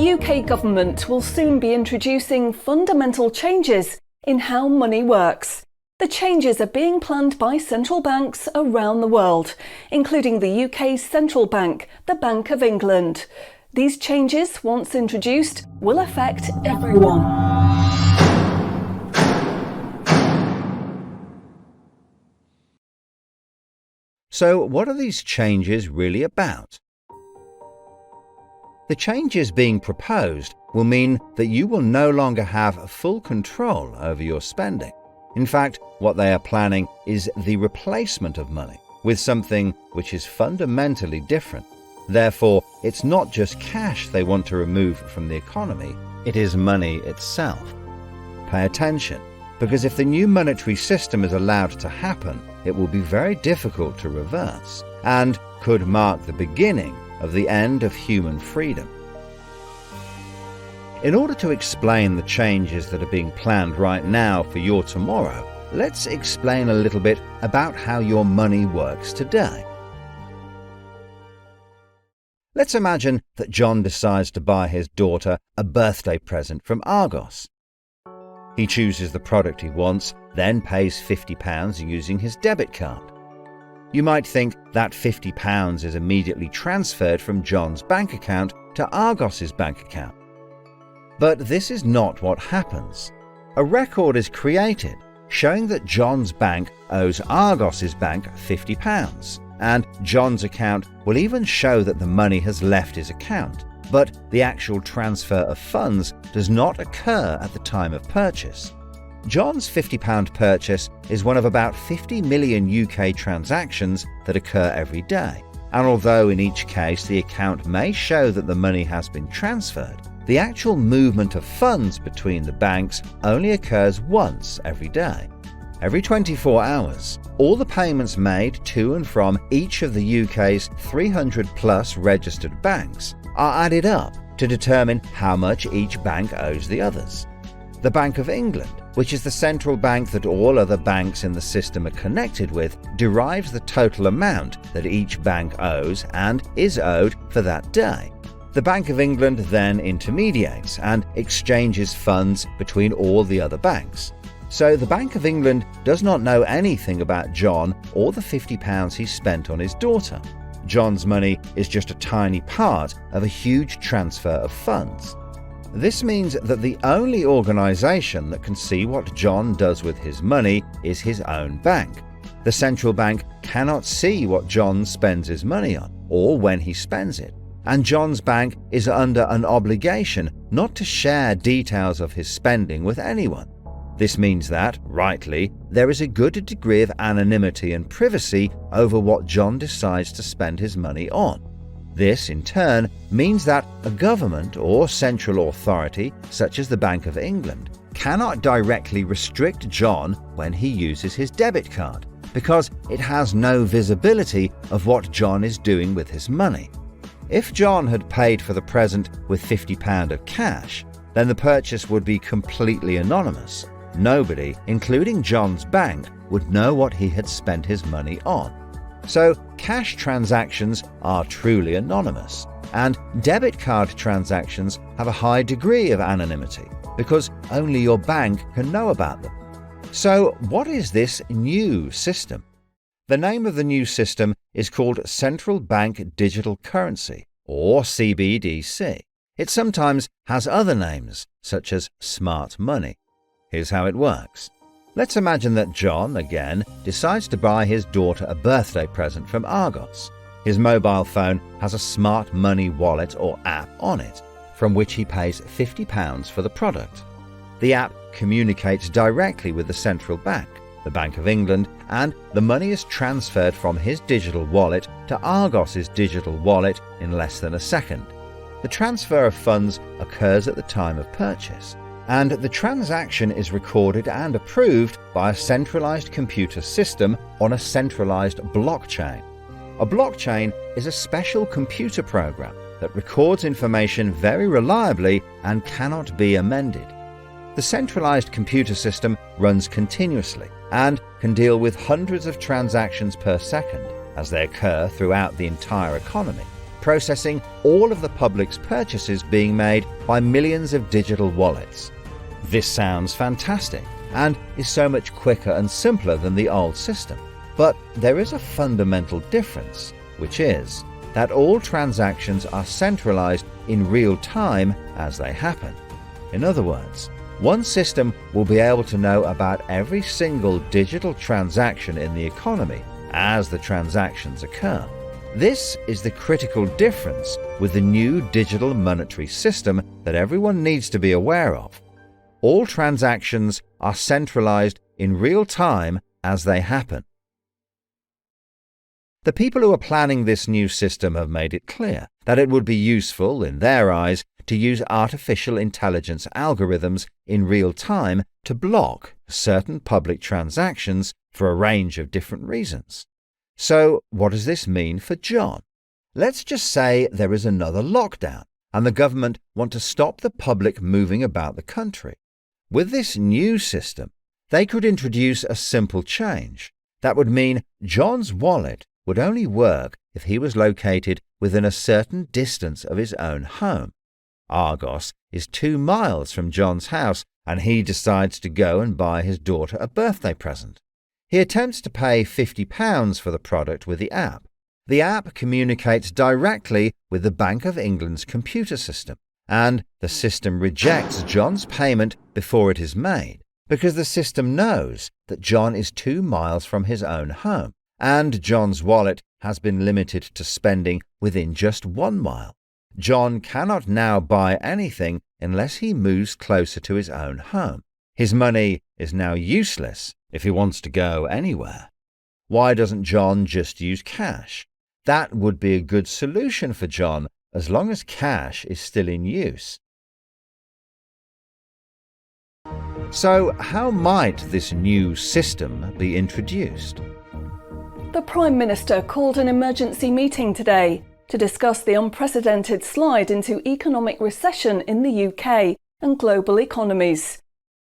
The UK government will soon be introducing fundamental changes in how money works. The changes are being planned by central banks around the world, including the UK's central bank, the Bank of England. These changes, once introduced, will affect everyone. So, what are these changes really about? The changes being proposed will mean that you will no longer have full control over your spending. In fact, what they are planning is the replacement of money with something which is fundamentally different. Therefore, it's not just cash they want to remove from the economy, it is money itself. Pay attention, because if the new monetary system is allowed to happen, it will be very difficult to reverse and could mark the beginning of the end of human freedom. In order to explain the changes that are being planned right now for your tomorrow, let's explain a little bit about how your money works today. Let's imagine that John decides to buy his daughter a birthday present from Argos. He chooses the product he wants, then pays £50 using his debit card. You might think that £50 is immediately transferred from John's bank account to Argos's bank account. But this is not what happens. A record is created showing that John's bank owes Argos's bank £50, and John's account will even show that the money has left his account, but the actual transfer of funds does not occur at the time of purchase. John's £50 purchase is one of about 50 million UK transactions that occur every day, and although in each case the account may show that the money has been transferred, the actual movement of funds between the banks only occurs once every day. Every 24 hours, all the payments made to and from each of the UK's 300 plus registered banks are added up to determine how much each bank owes the others. The Bank of England, which is the central bank that all other banks in the system are connected with, derives the total amount that each bank owes and is owed for that day. The Bank of England then intermediates and exchanges funds between all the other banks. So the Bank of England does not know anything about John or the £50 he spent on his daughter. John's money is just a tiny part of a huge transfer of funds. This means that the only organisation that can see what John does with his money is his own bank. The central bank cannot see what John spends his money on or when he spends it, and John's bank is under an obligation not to share details of his spending with anyone. This means that, rightly, there is a good degree of anonymity and privacy over what John decides to spend his money on. This, in turn, means that a government or central authority, such as the Bank of England, cannot directly restrict John when he uses his debit card, because it has no visibility of what John is doing with his money. If John had paid for the present with £50 of cash, then the purchase would be completely anonymous. Nobody, including John's bank, would know what he had spent his money on. So, cash transactions are truly anonymous, and debit card transactions have a high degree of anonymity because only your bank can know about them. So, what is this new system? The name of the new system is called Central Bank Digital Currency, or CBDC. It sometimes has other names, such as smart money. Here's how it works. Let's imagine that John, again, decides to buy his daughter a birthday present from Argos. His mobile phone has a smart money wallet or app on it, from which he pays £50 for the product. The app communicates directly with the central bank, the Bank of England, and the money is transferred from his digital wallet to Argos's digital wallet in less than a second. The transfer of funds occurs at the time of purchase, and the transaction is recorded and approved by a centralized computer system on a centralized blockchain. A blockchain is a special computer program that records information very reliably and cannot be amended. The centralized computer system runs continuously and can deal with hundreds of transactions per second as they occur throughout the entire economy. processing all of the public's purchases being made by millions of digital wallets. This sounds fantastic and is so much quicker and simpler than the old system. But there is a fundamental difference, which is that all transactions are centralized in real time as they happen. In other words, one system will be able to know about every single digital transaction in the economy as the transactions occur. This is the critical difference with the new digital monetary system that everyone needs to be aware of. All transactions are centralized in real time as they happen. The people who are planning this new system have made it clear that it would be useful, in their eyes, to use artificial intelligence algorithms in real time to block certain public transactions for a range of different reasons. So, what does this mean for John? Let's just say there is another lockdown and the government want to stop the public moving about the country. With this new system, they could introduce a simple change. That would mean John's wallet would only work if he was located within a certain distance of his own home. Argos is 2 miles from John's house, and he decides to go and buy his daughter a birthday present. He attempts to pay £50 for the product with the app. The app communicates directly with the Bank of England's computer system, and the system rejects John's payment before it is made, because the system knows that John is 2 miles from his own home, and John's wallet has been limited to spending within just 1 mile. John cannot now buy anything unless he moves closer to his own home. His money is now useless if he wants to go anywhere. Why doesn't John just use cash? That would be a good solution for John as long as cash is still in use. So, how might this new system be introduced? The Prime Minister called an emergency meeting today to discuss the unprecedented slide into economic recession in the UK and global economies.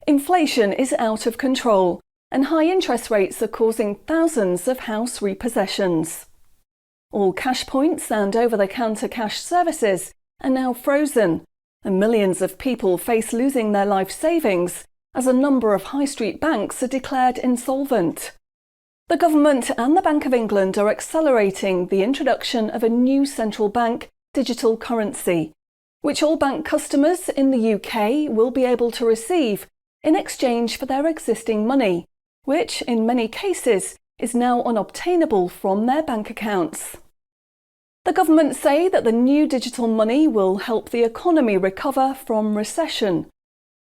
Inflation is out of control, and high interest rates are causing thousands of house repossessions. All cash points and over-the-counter cash services are now frozen, and millions of people face losing their life savings as a number of high street banks are declared insolvent. The government and the Bank of England are accelerating the introduction of a new central bank digital currency, which all bank customers in the UK will be able to receive in exchange for their existing money, which in many cases is now unobtainable from their bank accounts. The government say that the new digital money will help the economy recover from recession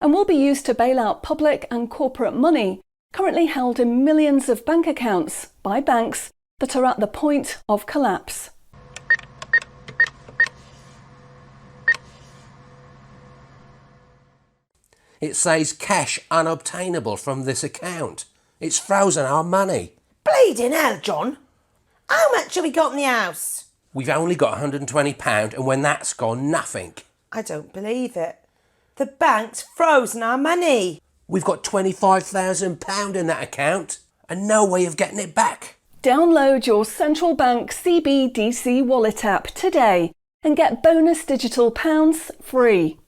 and will be used to bail out public and corporate money currently held in millions of bank accounts by banks that are at the point of collapse. It says cash unobtainable from this account. It's frozen our money. Bleeding hell, John. How much have we got in the house? We've only got £120, and when that's gone, nothing. I don't believe it. The bank's frozen our money. We've got £25,000 in that account and no way of getting it back. Download your central bank CBDC wallet app today and get bonus digital pounds free.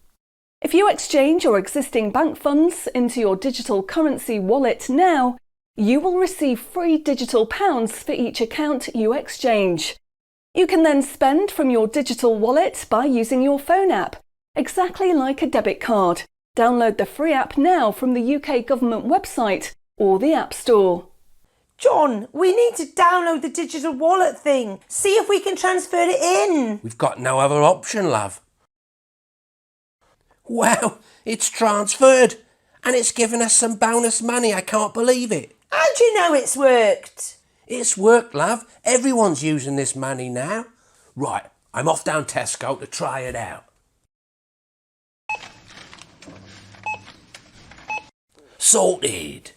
If you exchange your existing bank funds into your digital currency wallet now, you will receive free digital pounds for each account you exchange. You can then spend from your digital wallet by using your phone app, exactly like a debit card. Download the free app now from the UK government website or the App Store. John, we need to download the digital wallet thing. See if we can transfer it in. We've got no other option, love. Wow, it's transferred and it's given us some bonus money. I can't believe it. How do you know it's worked? It's worked, love. Everyone's using this money now. Right, I'm off down Tesco to try it out. Sorted.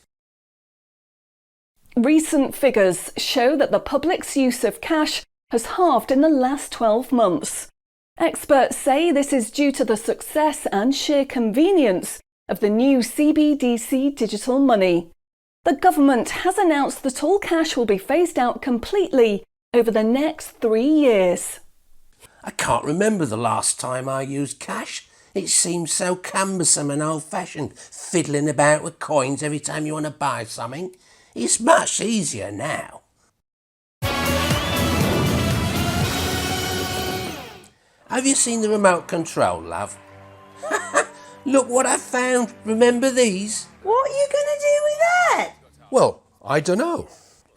Recent figures show that the public's use of cash has halved in the last 12 months. Experts say this is due to the success and sheer convenience of the new CBDC digital money. The government has announced that all cash will be phased out completely over the next 3 years. I can't remember the last time I used cash. It seems so cumbersome and old-fashioned, fiddling about with coins every time you want to buy something. It's much easier now. Have you seen the remote control, love? Look what I found. Remember these? What are you going to do with that? Well, I don't know.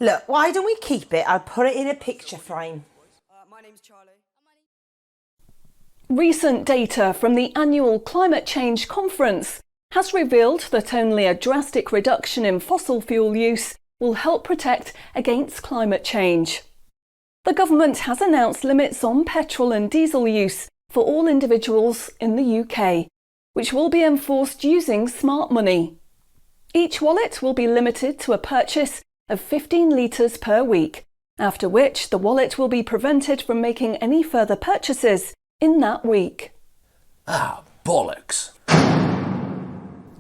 Look, why don't we keep it? I'll put it in a picture frame. My name's Charlie. Recent data from the annual Climate Change Conference has revealed that only a drastic reduction in fossil fuel use will help protect against climate change. The government has announced limits on petrol and diesel use for all individuals in the UK, which will be enforced using smart money. Each wallet will be limited to a purchase of 15 litres per week, after which the wallet will be prevented from making any further purchases in that week. Ah, bollocks.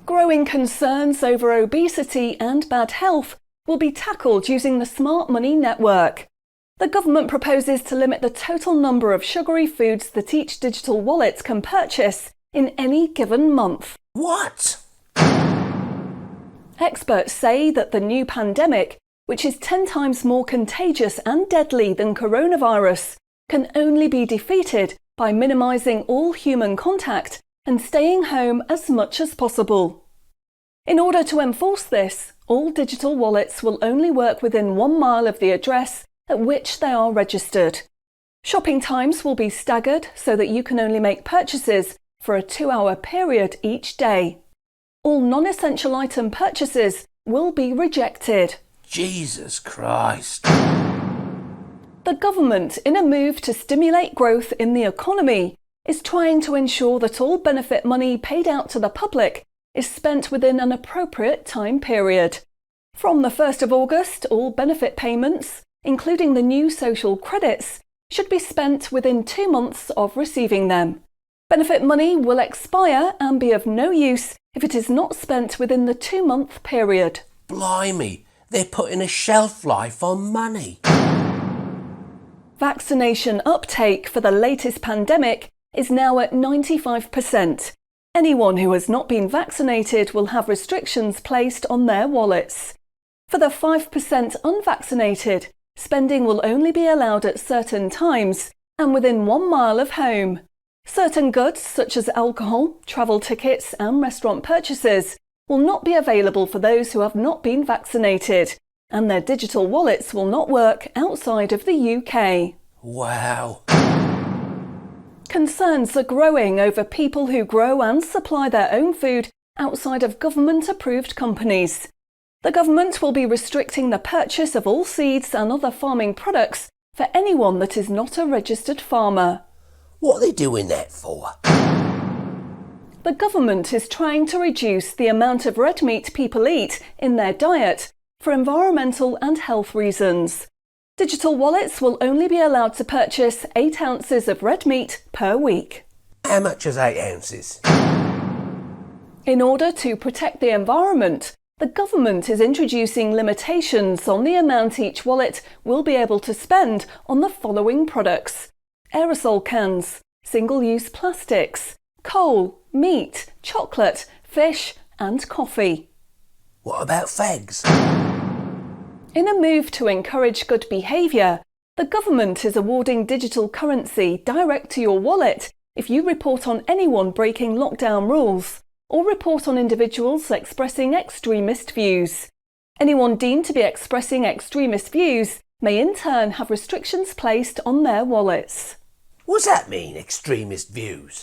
Growing concerns over obesity and bad health will be tackled using the Smart Money network. The government proposes to limit the total number of sugary foods that each digital wallet can purchase in any given month. What? Experts say that the new pandemic, which is 10 times more contagious and deadly than coronavirus, can only be defeated by minimising all human contact and staying home as much as possible. In order to enforce this, all digital wallets will only work within 1 mile of the address at which they are registered. Shopping times will be staggered so that you can only make purchases for a 2-hour period each day. All non-essential item purchases will be rejected. Jesus Christ. The government, in a move to stimulate growth in the economy, is trying to ensure that all benefit money paid out to the public is spent within an appropriate time period. From the 1st of August, all benefit payments, including the new social credits, should be spent within 2 months of receiving them. Benefit money will expire and be of no use if it is not spent within the 2-month period. Blimey, they're putting a shelf life on money. Vaccination uptake for the latest pandemic is now at 95%. Anyone who has not been vaccinated will have restrictions placed on their wallets. For the 5% unvaccinated, spending will only be allowed at certain times and within 1 mile of home. Certain goods, such as alcohol, travel tickets and restaurant purchases, will not be available for those who have not been vaccinated, and their digital wallets will not work outside of the UK. Wow. Concerns are growing over people who grow and supply their own food outside of government-approved companies. The government will be restricting the purchase of all seeds and other farming products for anyone that is not a registered farmer. What are they doing that for? The government is trying to reduce the amount of red meat people eat in their diet for environmental and health reasons. Digital wallets will only be allowed to purchase 8 ounces of red meat per week. How much is 8 ounces? In order to protect the environment, the government is introducing limitations on the amount each wallet will be able to spend on the following products: aerosol cans, single-use plastics, coal, meat, chocolate, fish and coffee. What about fags? In a move to encourage good behaviour, the government is awarding digital currency direct to your wallet if you report on anyone breaking lockdown rules or report on individuals expressing extremist views. Anyone deemed to be expressing extremist views may in turn have restrictions placed on their wallets. What's that mean, extremist views?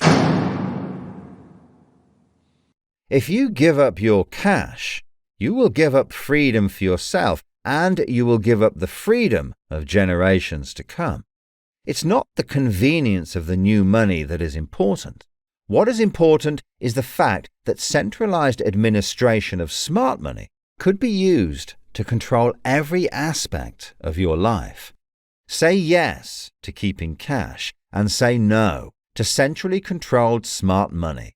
If you give up your cash, you will give up freedom for yourself, and you will give up the freedom of generations to come. It's not the convenience of the new money that is important. What is important is the fact that centralized administration of smart money could be used to control every aspect of your life. Say yes to keeping cash and say no to centrally controlled smart money.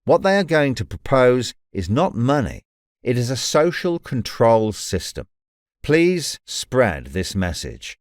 What they are going to propose is not money, it is a social control system. Please spread this message.